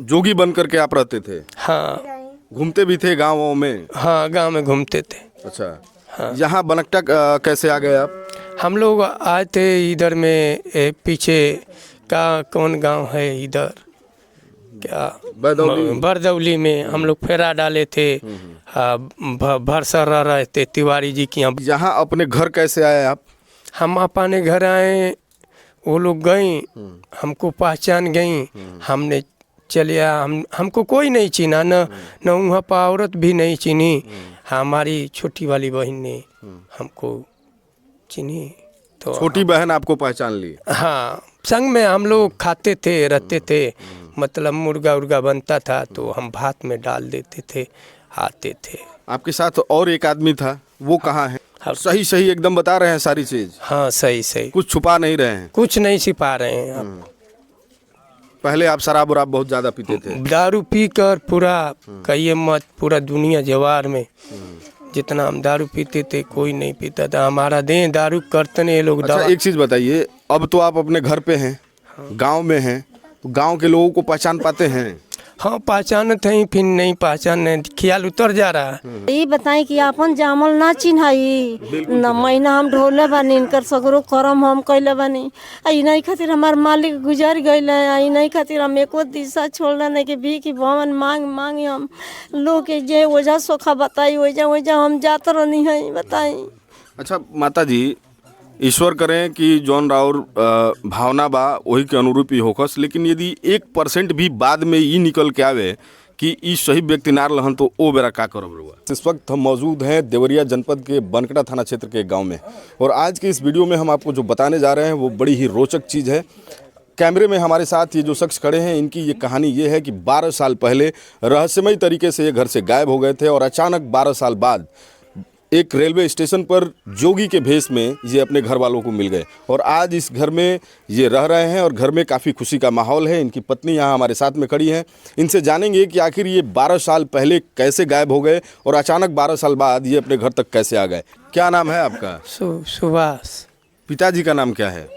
जोगी बन करके आप रहते थे? हाँ। घूमते भी थे गाँवों में? हाँ, गांव में घूमते थे। अच्छा। हाँ। यहाँ बनकटा कैसे आ गए आप? हम लोग आए थे इधर में पीछे का कौन गांव है इधर, क्या बरदौली में हम लोग फेरा डाले थे। भरसर रह रहे थे तिवारी जी के यहाँ। यहाँ अपने घर कैसे आए आप? हम अपने घर आए, वो लोग गई, हमको पहचान गई। हमने चलिए हमको कोई नहीं चिना, न वहाँ पर औरत भी नहीं चिनी। हमारी छोटी वाली बहन ने हमको चिनी। तो छोटी बहन आपको पहचान ली? हाँ, संग में हम लोग खाते थे, रहते थे। मतलब मुर्गा उर्गा बनता था तो हम भात में डाल देते थे, आते थे। आपके साथ और एक आदमी था, वो कहाँ है? हाँ। सही सही एकदम बता रहे हैं सारी चीज? हाँ, सही सही, कुछ छुपा नहीं रहे हैं? कुछ नहीं छिपा रहे हैं आप। पहले आप शराब वराब बहुत ज्यादा पीते थे? दारू पी कर पूरा कहिए मत, पूरा दुनिया जवार में जितना हम दारू पीते थे कोई नहीं पीता था। हमारा देह दारू करते नहीं ये लोग। अच्छा, एक चीज बताइए, अब तो आप अपने घर पे हैं, गांव में हैं, तो गांव के लोगों को पहचान पाते हैं? हाँ, पहचानते हैं, फिर नहीं पहचान, ख्याल उतर जा रहा है। ये बताई कि अपन जामल ना चिन्हाई न महीना हम ढोले बानी, इनकर सगरो करम हम कैले बानी। नहीं खातिर हमार मालिक गुजर गए, नहीं खातिर हम एको दिशा छोड़ना नहीं कि भी कि भवन मांग मांग हम लोग के जे वजह सोखा बताई वजह हम जात रहनी है। बताई। अच्छा माता जी, ईश्वर करें कि जौन राउर भावना बा वही के अनुरूप ही होकस, लेकिन यदि 1% भी बाद में ये निकल के आवे कि ई सही व्यक्ति ना रहन तो ओ बेरा का करब रहुआ। इस वक्त हम मौजूद हैं देवरिया जनपद के बनकटा थाना क्षेत्र के गांव में, और आज के इस वीडियो में हम आपको जो बताने जा रहे हैं वो बड़ी ही रोचक चीज़ है। कैमरे में हमारे साथ ये जो शख्स खड़े हैं, इनकी ये कहानी ये है कि 12 साल पहले रहस्यमय तरीके से ये घर से गायब हो गए थे, और अचानक 12 साल बाद एक रेलवे स्टेशन पर जोगी के भेष में ये अपने घर वालों को मिल गए, और आज इस घर में ये रह रहे हैं और घर में काफ़ी खुशी का माहौल है। इनकी पत्नी यहाँ हमारे साथ में खड़ी हैं, इनसे जानेंगे कि आखिर ये 12 साल पहले कैसे गायब हो गए और अचानक 12 साल बाद ये अपने घर तक कैसे आ गए। क्या नाम है आपका? सुभाष। पिताजी का नाम क्या है?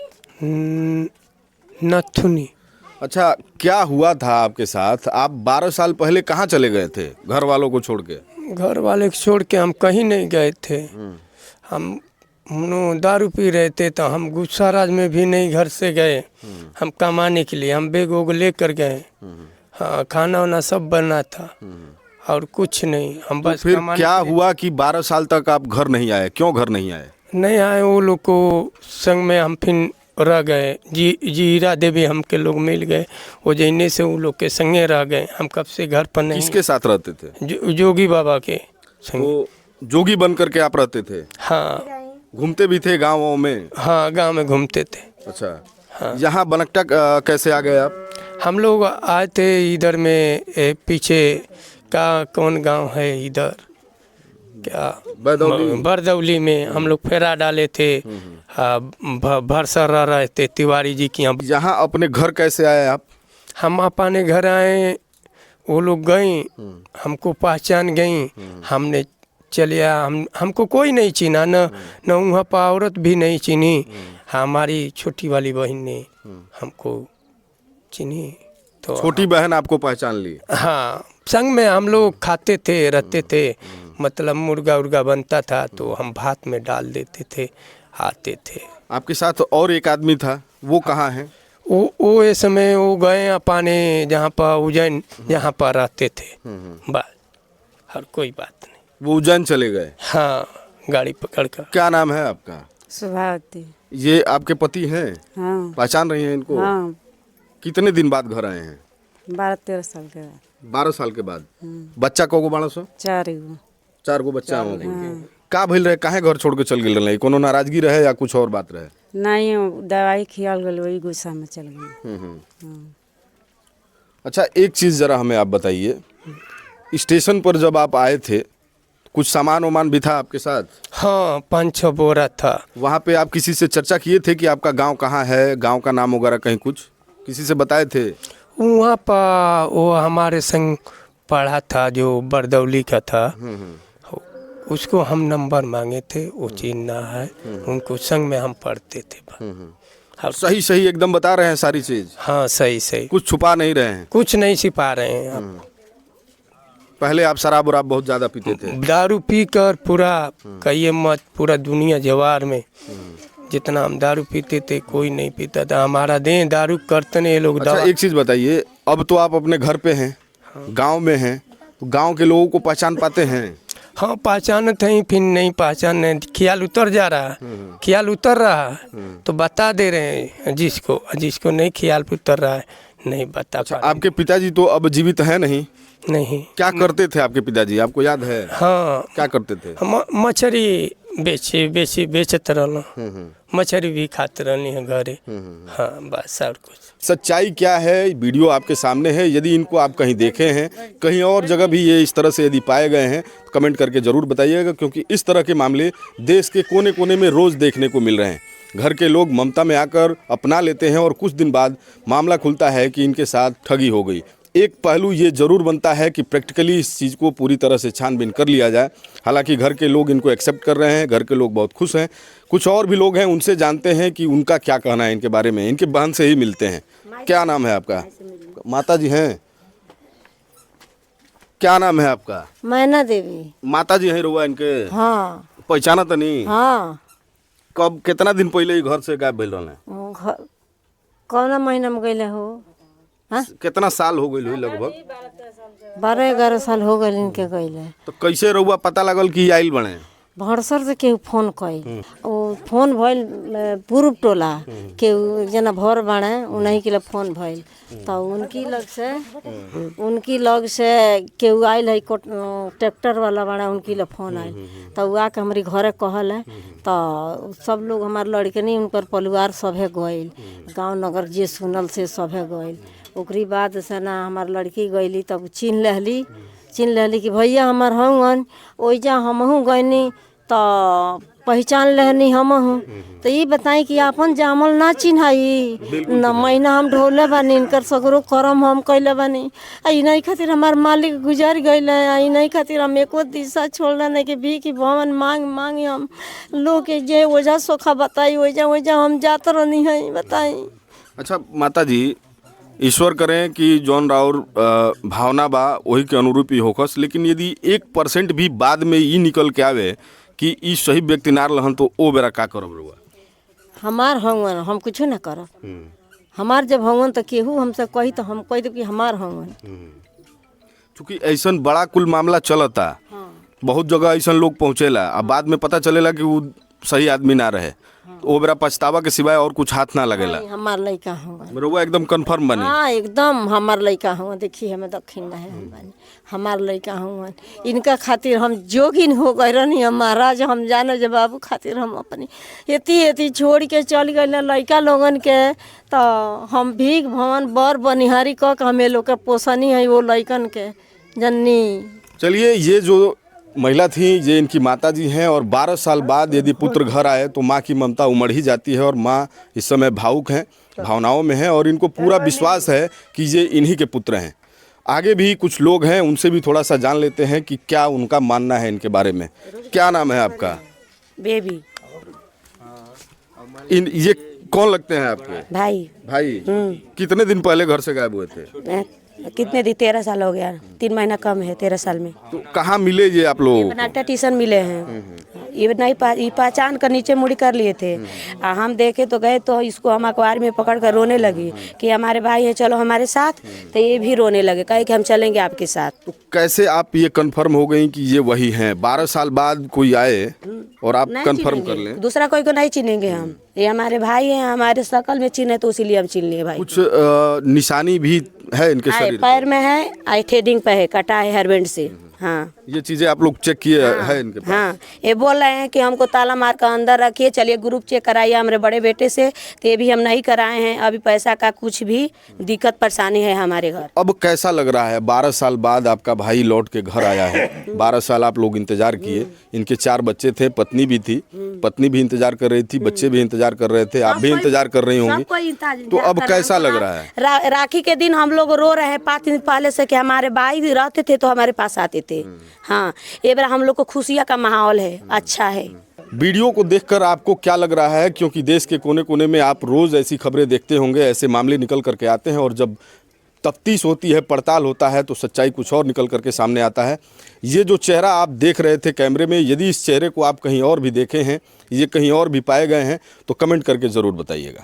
नथुनी। अच्छा, क्या हुआ था आपके साथ? आप 12 साल पहले कहाँ चले गए थे घर वालों को छोड़ के? घर वाले को छोड़ के हम कहीं नहीं गए थे। हम दारू पी रहे थे तो हम गुस्सा राज में भी नहीं घर से गए। हम कमाने के लिए हम बैग वोग लेकर गए। हाँ, खाना वाना सब बना था और कुछ नहीं, हम तो बस फिर क्या हुआ कि 12 साल तक आप घर नहीं आए? क्यों घर नहीं आए? नहीं आए, वो लोग को संग में हम फिर रह गए। जीरा देवी हमके लोग मिल गए, वो जैने से वो लोग के संगे रह गए। हम कब से घर पर नहीं। किसके साथ रहते थे? जोगी बाबा के संगे। तो जोगी बन करके आप रहते थे? हाँ। घूमते भी थे गाँवों में? हाँ, गांव में घूमते थे। अच्छा। हाँ। यहाँ बनकटा कैसे आ गए आप? हम लोग आए थे इधर में पीछे का कौन गांव है इधर, क्या बरदौली में हम लोग फेरा डाले थे। भरसर रह रहे थे तिवारी जी के यहाँ। यहाँ अपने घर कैसे आए आप? हम अपने घर आए, वो लोग गई, हमको पहचान गई। हमने चलिए हमको कोई नहीं चिना, न वहाँ पर औरत भी नहीं चिनी। हमारी छोटी वाली बहन ने हमको चिनी। तो छोटी बहन आपको पहचान ली? हाँ, संग में हम लोग खाते थे, रहते थे। मतलब मुर्गा उर्गा बनता था तो हम भात में डाल देते थे, आते थे। आपके साथ और एक आदमी था, वो कहाँ है? वो इस समय वो गए अपने जहाँ पर उज्जैन, जहाँ पर रहते थे। बस, और कोई बात नहीं। वो उज्जैन चले गए? हाँ, गाड़ी पकड़ कर। क्या नाम है आपका? सुभावती। ये आपके पति हैं? हाँ। पहचान रही हैं इनको? हाँ। कितने दिन बाद घर आए हैं? 12-13 साल के बाद। 12 साल के बाद। बच्चा को 12 सौ? 4 गो बच्चा हो। का भइल रहे, काहे घर छोड़ के चल गए रहे? कोनो नाराजगी रहे या कुछ और बात रहे? नहीं, दवाई खियाल गल, वही गुस्सा में चल गए। अच्छा, एक चीज़ ज़रा हमें आप बताइए, स्टेशन पर जब आप आए थे कुछ सामान वामान भी था आपके साथ? हाँ, 5-6 बोरा था। वहाँ पे आप किसी से चर्चा किए थे कि आपका गांव कहाँ है, गांव का नाम वगैरह कहीं कुछ किसी से बताए थे? वहाँ पर वो हमारे संग पढ़ा था जो बरदौली का था, उसको हम नंबर मांगे थे, वो चिन्ह है, उनको संग में हम पढ़ते थे। सही सही एकदम बता रहे हैं सारी चीज, हाँ सही सही, कुछ छुपा नहीं रहे हैं। कुछ नहीं छिपा रहे हैं आप। पहले आप शराब वराब बहुत ज्यादा पीते थे। दारू पी कर पूरा कहिए मत, पूरा दुनिया जवार में जितना हम दारू पीते थे कोई नहीं पीता था। हमारा दें दारू करते नहीं ये लोग। अच्छा एक चीज बताइए, अब तो आप अपने घर पे हैं, गांव में हैं, तो गांव के लोगों को पहचान पाते हैं? हाँ पहचानते हैं, फिर नहीं पहचान, ख्याल उतर जा रहा है, ख्याल उतर रहा है तो बता दे रहे हैं जिसको, जिसको नहीं ख्याल उतर रहा है नहीं बता पा रहे। आपके पिताजी तो अब जीवित हैं नहीं? नहीं। क्या करते थे आपके पिताजी, आपको याद है? हाँ क्या करते थे? हम मछली बेचत रहना, मछली भी खाते रहनी है घरे। हाँ बस और कुछ। सच्चाई क्या है वीडियो आपके सामने है। यदि इनको आप कहीं देखे हैं, कहीं और जगह भी ये इस तरह से यदि पाए गए हैं तो कमेंट करके ज़रूर बताइएगा, क्योंकि इस तरह के मामले देश के कोने कोने में रोज़ देखने को मिल रहे हैं। घर के लोग ममता में आकर अपना लेते हैं और कुछ दिन बाद मामला खुलता है कि इनके साथ ठगी हो गई। एक पहलू ये ज़रूर बनता है कि प्रैक्टिकली इस चीज़ को पूरी तरह से छानबीन कर लिया जाए। हालांकि घर के लोग इनको एक्सेप्ट कर रहे हैं, घर के लोग बहुत खुश हैं। कुछ और भी लोग हैं, उनसे जानते हैं कि उनका क्या कहना है इनके बारे में। इनके बहन से ही मिलते हैं। क्या नाम है आपका? माता जी हैं? क्या नाम है आपका? मैना देवी। माता जी हैं रुआ इनके? हाँ। पहचाना तो नहीं? हाँ। कब, कितना दिन पहले घर से गायब भइल रहले? कौन महीना में गए हो? हाँ? कितना साल हो गई लगभग? 12-11 साल हो गए इनके गए। तो कैसे रहुआ पता लगल कि आइल बने? भरसर से केहू फोन कई, वो फोन भइल पूर्व टोला केहू जना भर बाड़े उन्हीं के लिए फोन भइल, तो उनकी लग से केहू आयल है, ट्रैक्टर वाला बाड़ा उनकी लिए फोन आयल, तो वो आके हमारी घरे कहल है, तो सब लोग हमारे लड़के नहीं उनकर परिवार सभे गइल, गांव नगर जे सुनल से सभे गइल। ओकरी बाद से ना हमार लड़की गईली, तब चिन्ह लेहली कि भैया हमार हवन, ओइजा हमहू गईनी तो पहचान लेहनी हमहू। तो ये बताई कि आपन जामल ना चिन्हाई न महीना हम ढोले बानी, इनकर सगरो करम हम कैले बानी। नहीं खातिर हमार मालिक गुजर गए, नहीं खातिर हम एको दिशा छोड़ना नहीं कि भी कि भवन मांग हम लोग के जे वजह सोखा बताई वजह हम जात रहनी है बताई। अच्छा माता जी, ईश्वर करें कि जौन राउर भावना बा वही के अनुरूप ही होकस, लेकिन यदि 1% भी बाद में ये निकल के आवे कि ई सही व्यक्ति नार लहन तो ओ बेरा का करब रुआ? हमार हवन हम कुछ ना करब। हमार जब हवन तो केहू हमसे कही तो हम कह देब कि हमार हवन। चूँकि ऐसा बड़ा कुल मामला चलता, बहुत जगह ऐसा लोग पहुँचेला, अब बाद में पता चलेला कि वो सही आदमी ना रहे, तो वो बेरा पछतावा के सिवाय और कुछ हाथ ना लगेला। हमार लड़का हवन, रउआ एकदम कंफर्म बनी? हाँ एकदम हमार लड़का हवन। देखिए हमें दक्षिण में हमार लड़का हवन, इनका खातिर हम जोगिन हो गए रहनी। हम महाराज हम जाने जब बाबू खातिर हम अपनी एती छोड़ के चल गए लड़का लोगन के, तो हम भीख भवन बर बनिहारी क के हमें लोग के पोसनी है वो लड़कन के जननी। चलिए, ये जो महिला थी ये इनकी माता जी हैं, और 12 साल बाद यदि पुत्र घर आए तो माँ की ममता उमड़ ही जाती है, और माँ इस समय भावुक हैं, भावनाओं में हैं, और इनको पूरा विश्वास है कि ये इन्हीं के पुत्र हैं। आगे भी कुछ लोग हैं, उनसे भी थोड़ा सा जान लेते हैं कि क्या उनका मानना है इनके बारे में। क्या नाम है आपका? बेबी। ये कौन लगते हैं आपके? भाई। कितने दिन पहले घर से गायब हुए थे? कितने दिन? 13 साल हो गया, 3 महीना कम है 13 साल में। तो कहाँ मिले ये आप लोग? बनाटा टीशन मिले हैं, ये नहीं पहचान कर नीचे मुड़ी कर लिए थे। हम देखे तो गए तो इसको हम अखबार में पकड़ कर रोने लगी कि हमारे भाई हैं चलो हमारे साथ, तो ये भी रोने लगे, कहे कि हम चलेंगे आपके साथ। तो कैसे आप ये कंफर्म हो गई कि ये वही हैं? 12 साल बाद कोई आए और आप कंफर्म कर लें? दूसरा कोई को नहीं चिनेंगे हम, ये हमारे भाई हैं, हमारे शकल में चिन्हे तो इसीलिए हम चिन लिए भाई। कुछ निशानी भी है इनके शरीर पैर में है, आई थ्रेडिंग पे है, कटा है हेयर बैंड से। हाँ ये चीजें आप लोग चेक किए हैं इनके पास? हाँ, ये बोल रहे हैं कि हमको ताला मार कर अंदर रखिए, चलिए ग्रुप चेक कराइए हमारे बड़े बेटे से, तो ये भी हम नहीं कराए हैं। अभी पैसा का कुछ भी दिक्कत परेशानी है हमारे घर। अब कैसा लग रहा है 12 साल बाद आपका भाई लौट के घर आया है? 12 साल आप लोग इंतजार किए, इनके 4 बच्चे थे, पत्नी भी थी, पत्नी भी इंतजार कर रही थी, बच्चे भी इंतजार कर रहे थे, आप भी इंतजार कर रही होंगी, तो अब कैसा लग रहा है? राखी के दिन हम लोग रो रहे हैं 5 दिन पहले से कि हमारे भाई रहते थे तो हमारे पास आते थे। हाँ, ये बार हम लोग को खुशियाँ का माहौल है, अच्छा है। वीडियो को देखकर आपको क्या लग रहा है, क्योंकि देश के कोने कोने में आप रोज़ ऐसी खबरें देखते होंगे, ऐसे मामले निकल करके आते हैं और जब तफ्तीश होती है, पड़ताल होता है तो सच्चाई कुछ और निकल करके सामने आता है। ये जो चेहरा आप देख रहे थे कैमरे में, यदि इस चेहरे को आप कहीं और भी देखे हैं, ये कहीं और भी पाए गए हैं तो कमेंट करके ज़रूर बताइएगा।